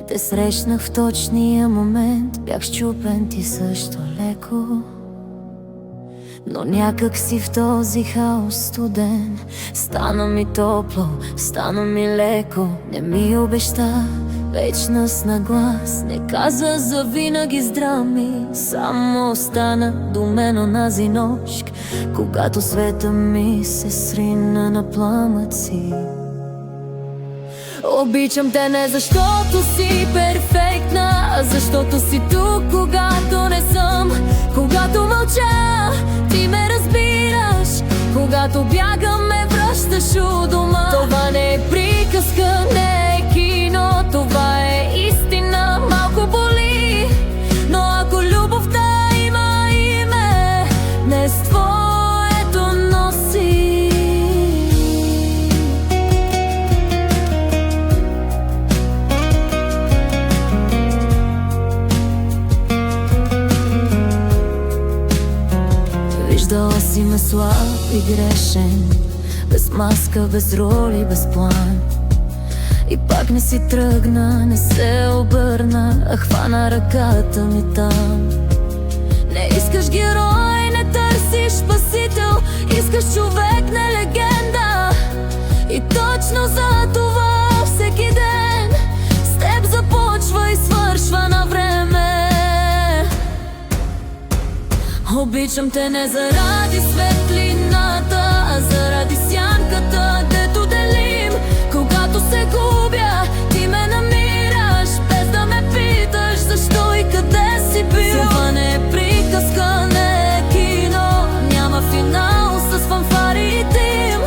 Те срещнах в точния момент, бях счупен, ти също леко. Но някак си в този хаос студен стана ми топло, стана ми леко. Не ми обеща вечност на глас, не каза за винаги с драми. Само остана до мен онази нощ, когато света ми се срина на пламъци. Обичам те не защото си перфектна, а защото си тук, когато не съм. Когато мълча, ти ме разбираш. Когато бягам, ме връщаш у дома. Това не е приказка, не е кино, това е истина. Малко боли, но ако любовта има име, днес твоето носи. Виждала си ме слаб и грешен, без маска, без роли, без план. И пак не си тръгна, не се обърна, а хвана ръката ми там. Не искаш герой, не търсиш спасител, искаш човек, не легенда. И точно за това всеки ден с теб започва и свършва на време. Обичам те не заради светлината, а заради сянката, дето делим. Когато се губя, ти ме намираш, без да ме питаш защо и къде си бил. Това не е приказка, не е кино, няма финал с фанфари и дим.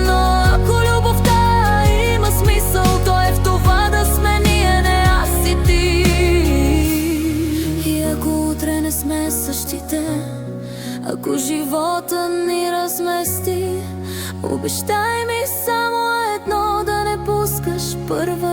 Но ако любовта има смисъл, то е в това да сме ние, не аз и ти. И ако утре не сме същите, ако живота ни размести, обещай ми само едно, да не пускаш първа